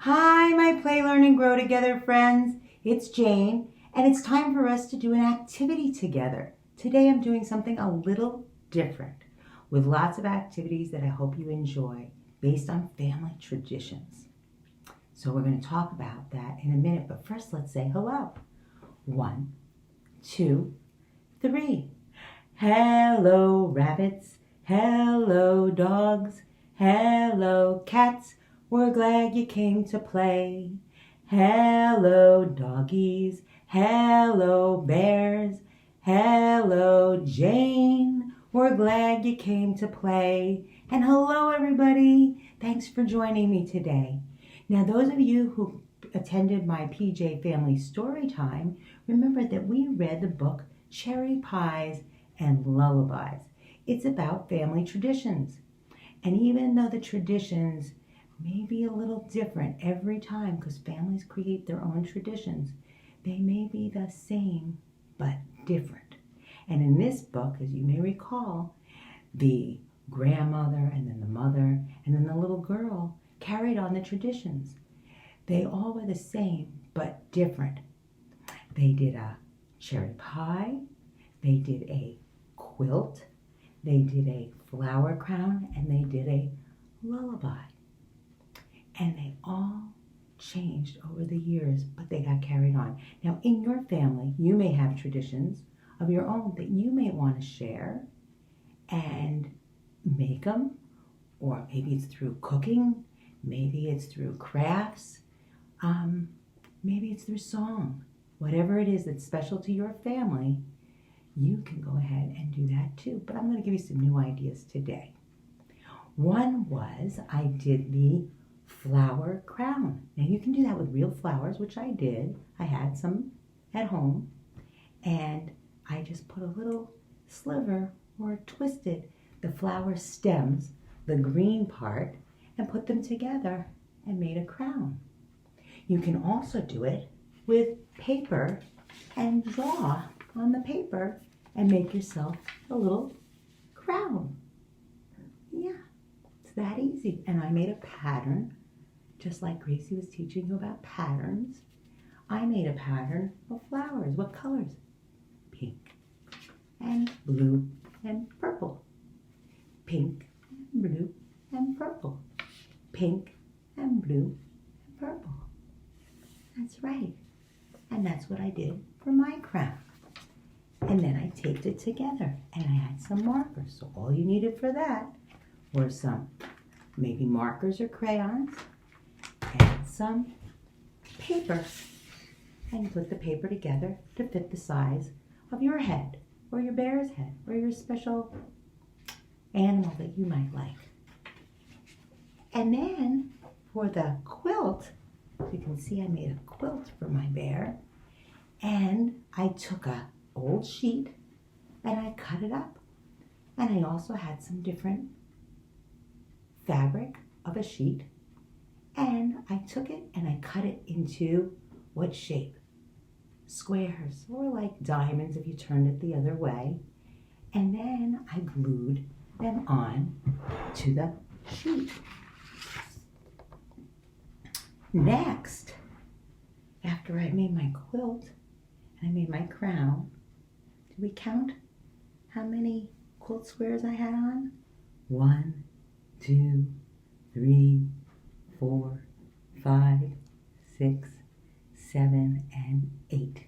Hi, my Play, Learn, and Grow Together friends. It's Jane, and it's time for us to do an activity together. Today I'm doing something a little different with lots of activities that I hope you enjoy based on family traditions. So we're going to talk about that in a minute, but first let's say hello. 1, 2, 3. Hello, rabbits. Hello, dogs. Hello, cats. We're glad you came to play. Hello, doggies. Hello, bears. Hello, Jane. We're glad you came to play. And hello, everybody. Thanks for joining me today. Now, those of you who attended my PJ Family Story Time, remember that we read the book Cherry Pies and Lullabies. It's about family traditions. And even though the traditions may be a little different every time because families create their own traditions, they may be the same but different. And in this book, as you may recall, the grandmother and then the mother and then the little girl carried on the traditions. They all were the same but different. They did a cherry pie, they did a quilt, they did a flower crown, and they did a lullaby. And they all changed over the years, but they got carried on. Now, in your family, you may have traditions of your own that you may want to share and make them, or maybe it's through cooking, maybe it's through crafts, maybe it's through song. Whatever it is that's special to your family, you can go ahead and do that too. But I'm going to give you some new ideas today. One was I did the flower crown. Now you can do that with real flowers, which I did. I had some at home, and I just put a little sliver or twisted the flower stems, the green part, and put them together and made a crown. You can also do it with paper and draw on the paper and make yourself a little crown. Yeah, it's that easy. And I made a pattern, just like Gracie was teaching you about patterns. I made a pattern of flowers. What colors? Pink and blue and purple. Pink and blue and purple. Pink and blue and purple. That's right. And that's what I did for my crown. And then I taped it together and I had some markers. So all you needed for that were some maybe markers or crayons and some paper. And you put the paper together to fit the size of your head or your bear's head or your special animal that you might like. And then for the quilt, you can see I made a quilt for my bear. And I took a old sheet and I cut it up. And I also had some different fabric of a sheet. And I took it and I cut it into what shape? Squares, or like diamonds if you turned it the other way. And then I glued them on to the sheet. Next, after I made my quilt and I made my crown, did we count how many quilt squares I had on? 1, 2, 3, 4, 5, 6, 7, and 8.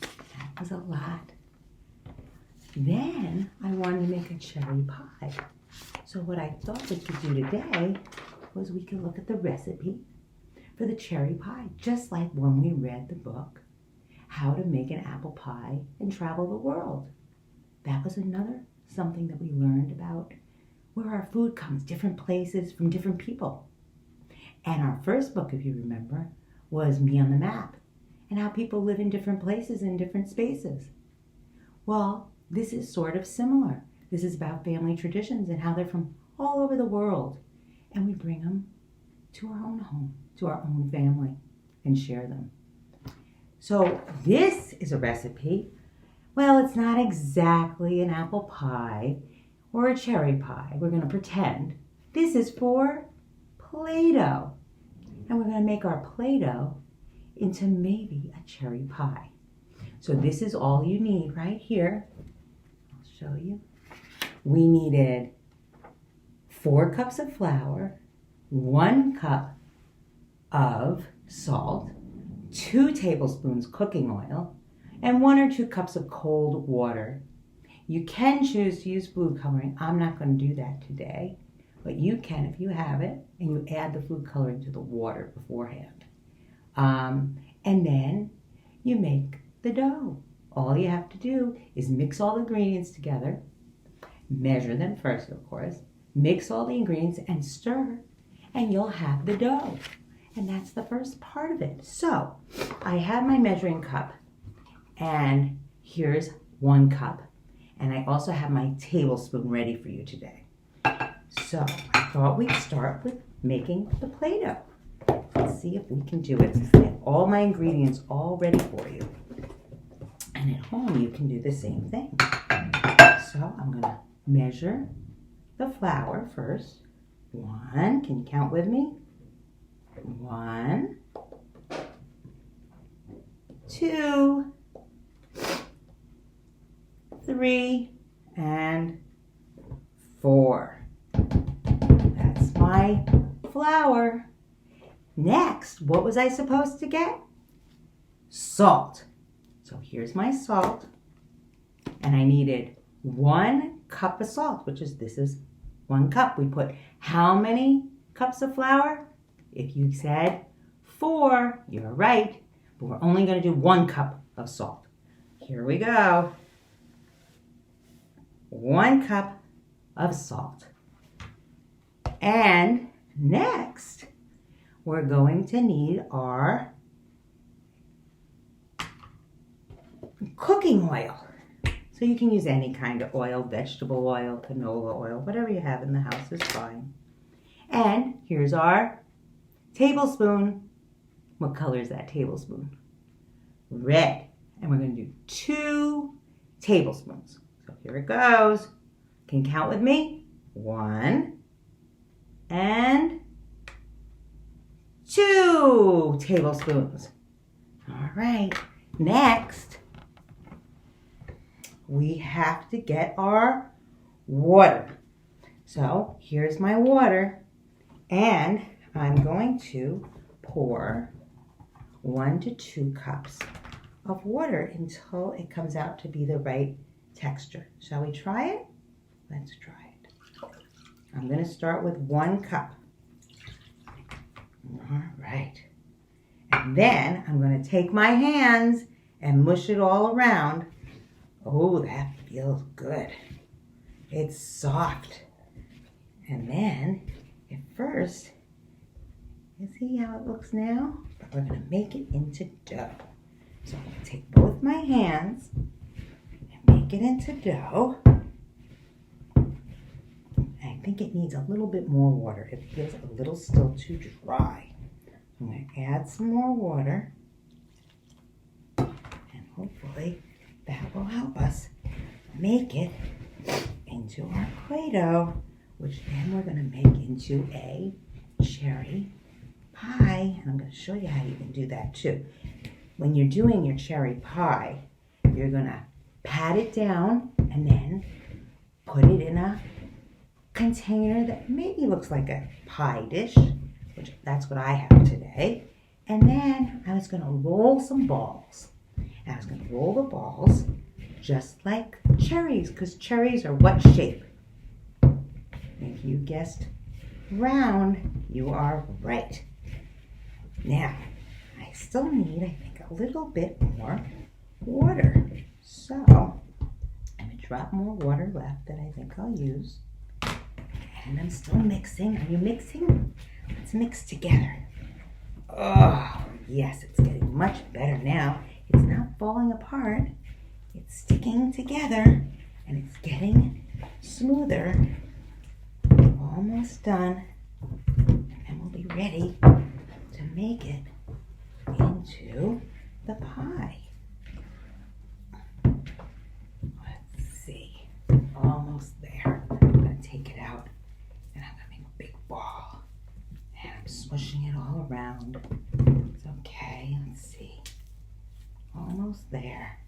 That was a lot. Then I wanted to make a cherry pie. So what I thought we could do today was we could look at the recipe for the cherry pie, just like when we read the book, How to Make an Apple Pie and Travel the World. That was another something that we learned about where our food comes, different places from different people. And our first book, if you remember, was Me on the Map and how people live in different places in different spaces. Well, this is sort of similar. This is about family traditions and how they're from all over the world. And we bring them to our own home, to our own family, and share them. So this is a recipe. Well, it's not exactly an apple pie or a cherry pie. We're going to pretend. This is for Play-Doh. and we're going to make our Play-Doh into maybe a cherry pie. So this is all you need right here. I'll show you. We needed 4 cups of flour, 1 cup of salt, 2 tablespoons cooking oil, and 1 or 2 cups of cold water. You can choose to use food coloring. I'm not going to do that today, but you can if you have it, and you add the food coloring to the water beforehand. And then you make the dough. All you have to do is mix all the ingredients together, measure them first, of course, mix all the ingredients and stir, and you'll have the dough. And that's the first part of it. So I have my measuring cup, and here's 1 cup. And I also have my tablespoon ready for you today. So I thought we'd start with making the Play-Doh. Let's see if we can do it. I have all my ingredients all ready for you. And at home you can do the same thing. So I'm going to measure the flour first. 1, can you count with me? 1, 2, 3, and 4. That's my flour. Next, what was I supposed to get? Salt. So here's my salt. And I needed 1 cup of salt, this is 1 cup. We put how many cups of flour? If you said 4, you're right. But we're only going to do 1 cup of salt. Here we go. 1 cup of salt. And next, we're going to need our cooking oil. So you can use any kind of oil, vegetable oil, canola oil, whatever you have in the house is fine. And here's our tablespoon. What color is that tablespoon? Red. And we're going to do 2 tablespoons. So here it goes. Can you count with me? 1 and 2 tablespoons. All right. Next, we have to get our water. So here's my water, and I'm going to pour 1 to 2 cups of water until it comes out to be the right texture. Shall we try it? Let's try it. I'm going to start with 1 cup. All right. And then I'm going to take my hands and mush it all around. Oh, that feels good. It's soft. And then, at first, you see how it looks now? But we're going to make it into dough. So I'm going to take both my hands and make it into dough. I think it needs a little bit more water. It feels a little still too dry. I'm going to add some more water. And hopefully that will help us make it into our Play-Doh, which then we're going to make into a cherry pie. And I'm going to show you how you can do that too. When you're doing your cherry pie, you're going to pat it down and then put it in a container that maybe looks like a pie dish, which that's what I have today. And then I was going to roll some balls. And I was going to roll the balls just like cherries, because cherries are what shape? If you guessed round, you are right. Now, I still need, I think, a little bit more water. So, I'm going to drop more water left that I think I'll use. And I'm still mixing. Are you mixing? Let's mix together. Oh, yes, it's getting much better now. It's not falling apart. It's sticking together, and it's getting smoother. Almost done. And then we'll be ready to make it into the pie. Let's see. Almost there. I'm going to take it out, and I'm going to make a big ball. And I'm smushing it all around. It's okay. Let's see. Almost there.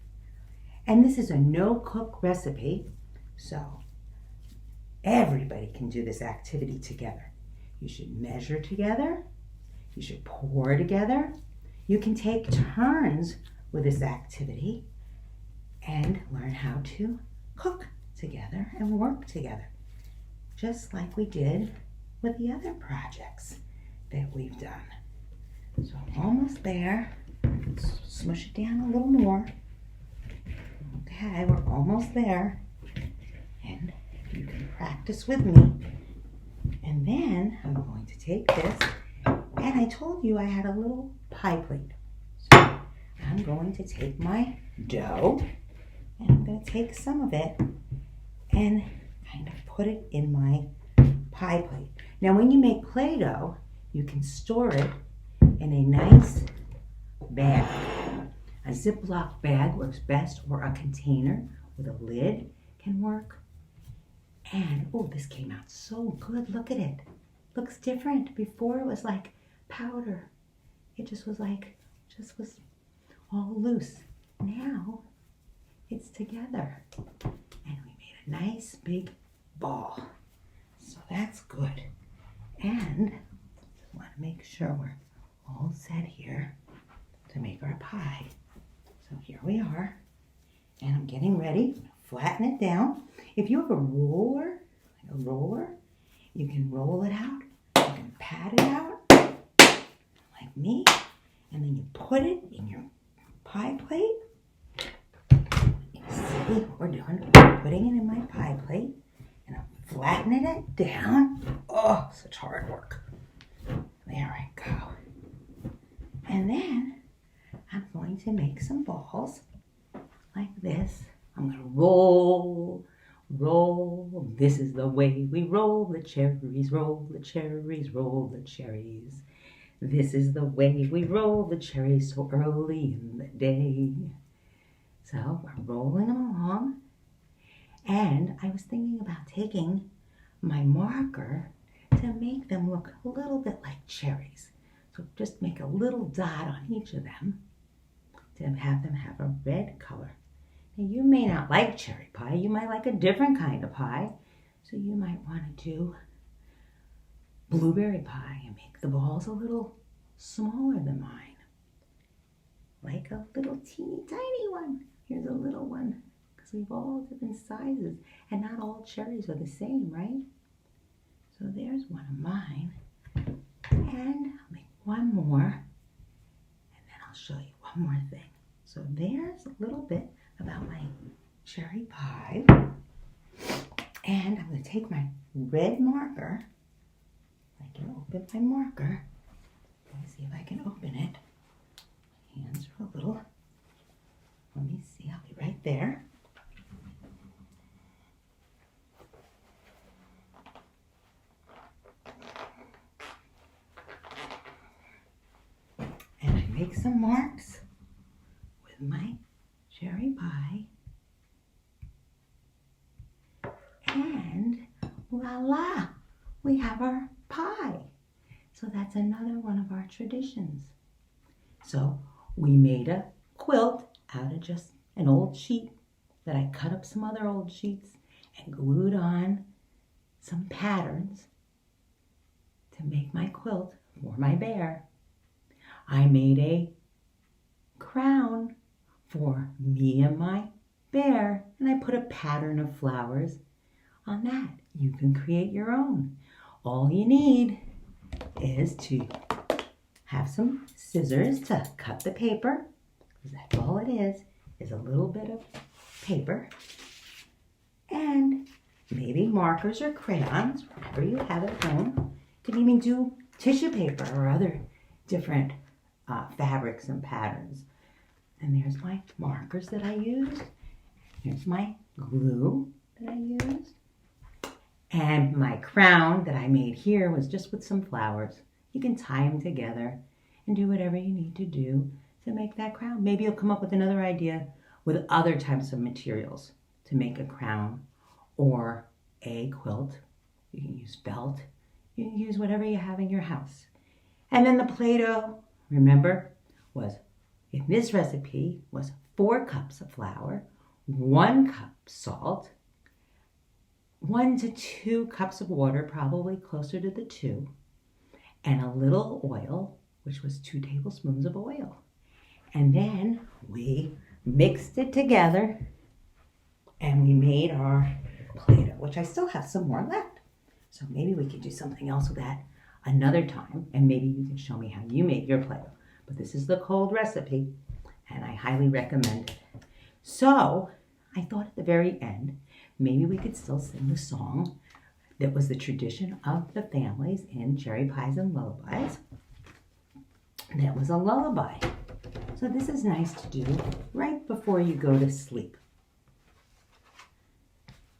And this is a no-cook recipe, so everybody can do this activity together. You should measure together. You should pour together. You can take turns with this activity and learn how to cook together and work together, just like we did with the other projects that we've done. So I'm almost there. Let's smush it down a little more. Okay, we're almost there. And you can practice with me. And then I'm going to take this, and I told you I had a little pie plate. So I'm going to take my dough, and I'm going to take some of it and kind of put it in my pie plate. Now when you make Play-Doh, you can store it in a nice bag. A Ziploc bag works best, or a container with a lid can work. And, oh, this came out so good. Look at it. Looks different. Before it was like powder. It just was all loose. Now it's together. And we made a nice big ball. So that's good. And I want to make sure we're all set here to make our pie. So here we are. And I'm getting ready. Flatten it down. If you have a roller, you can roll it out. You can pat it out like me. And then you put it in your pie plate. You see what we're doing? Putting it in my pie plate. And I'm flattening it down. Oh, such hard work. There I go. And then I'm going to make some balls like this. I'm going to roll. This is the way we roll the cherries, roll the cherries, roll the cherries. This is the way we roll the cherries so early in the day. So we're rolling them along. And I was thinking about taking my marker to make them look a little bit like cherries. So just make a little dot on each of them to have them have a red color. Now you may not like cherry pie. You might like a different kind of pie. So you might want to do blueberry pie and make the balls a little smaller than mine. Like a little teeny tiny one. Here's a little one. Because we've all different sizes. And not all cherries are the same, right? So there's one of mine. And I'll make one more. And then I'll show you one more thing. So there's a little bit about my cherry pie. And I'm going to take my red marker. I can open my marker. Let me see if I can open it. My hands are a little. Let me see. I'll be right there. And I make some marks with my cherry pie. And voila, we have our pie. So that's another one of our traditions. So we made a quilt out of just an old sheet that I cut up some other old sheets and glued on some patterns to make my quilt for my bear. I made a crown for me and my bear, and I put a pattern of flowers on that. You can create your own. All you need is to have some scissors to cut the paper, because that's all it is a little bit of paper, and maybe markers or crayons, whatever you have at home. You can even do tissue paper or other different fabrics and patterns. And there's my markers that I used. Here's my glue that I used. And my crown that I made here was just with some flowers. You can tie them together and do whatever you need to do to make that crown. Maybe you'll come up with another idea with other types of materials to make a crown or a quilt. You can use felt. You can use whatever you have in your house. And then the Play-Doh, remember, was, in this recipe, was 4 cups of flour, 1 cup salt, 1 to 2 cups of water, probably closer to the 2, and a little oil, which was 2 tablespoons of oil. And then we mixed it together and we made our Play-Doh, which I still have some more left. So maybe we could do something else with that another time, and maybe you can show me how you make your Play-Doh. But this is the cold recipe, and I highly recommend it. So I thought at the very end, maybe we could still sing the song that was the tradition of the families in Cherry Pies and Lullabies. That was a lullaby. So this is nice to do right before you go to sleep.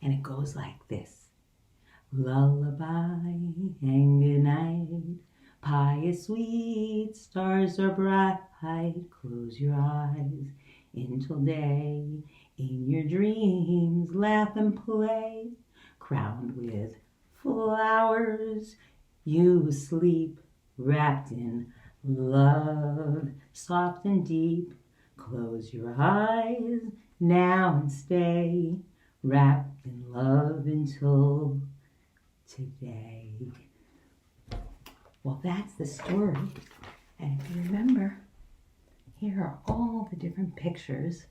And it goes like this. Lullaby and good night. Pie is sweet, stars are bright. Close your eyes until day. In your dreams, laugh and play. Crowned with flowers, you sleep, wrapped in love, soft and deep. Close your eyes now and stay, wrapped in love until today. Well, that's the story. And if you remember, here are all the different pictures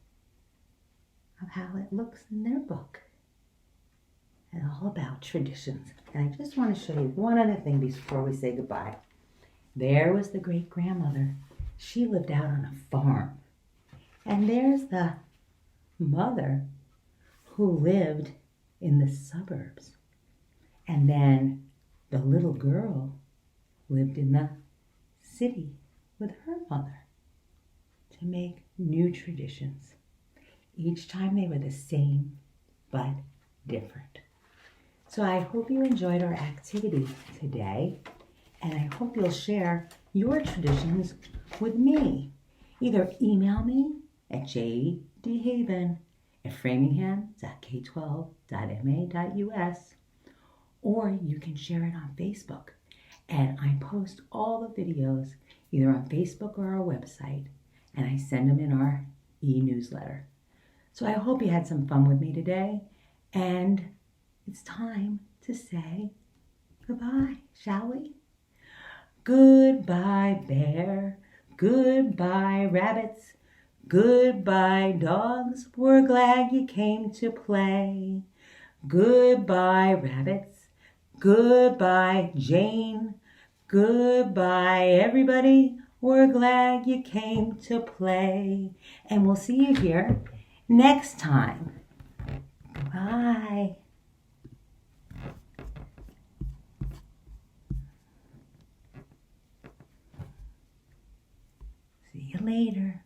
of how it looks in their book. And all about traditions. And I just want to show you one other thing before we say goodbye. There was the great-grandmother. She lived out on a farm. And there's the mother who lived in the suburbs. And then the little girl lived in the city with her mother to make new traditions. Each time they were the same, but different. So I hope you enjoyed our activity today, and I hope you'll share your traditions with me. Either email me at jdhaven@framingham.k12.ma.us, or you can share it on Facebook. And I post all the videos either on Facebook or our website, and I send them in our e-newsletter. So I hope you had some fun with me today, and it's time to say goodbye, shall we? Goodbye, bear. Goodbye, rabbits. Goodbye, dogs. We're glad you came to play. Goodbye, rabbits. Goodbye, Jane. Goodbye, everybody. We're glad you came to play. And we'll see you here next time. Bye. See you later.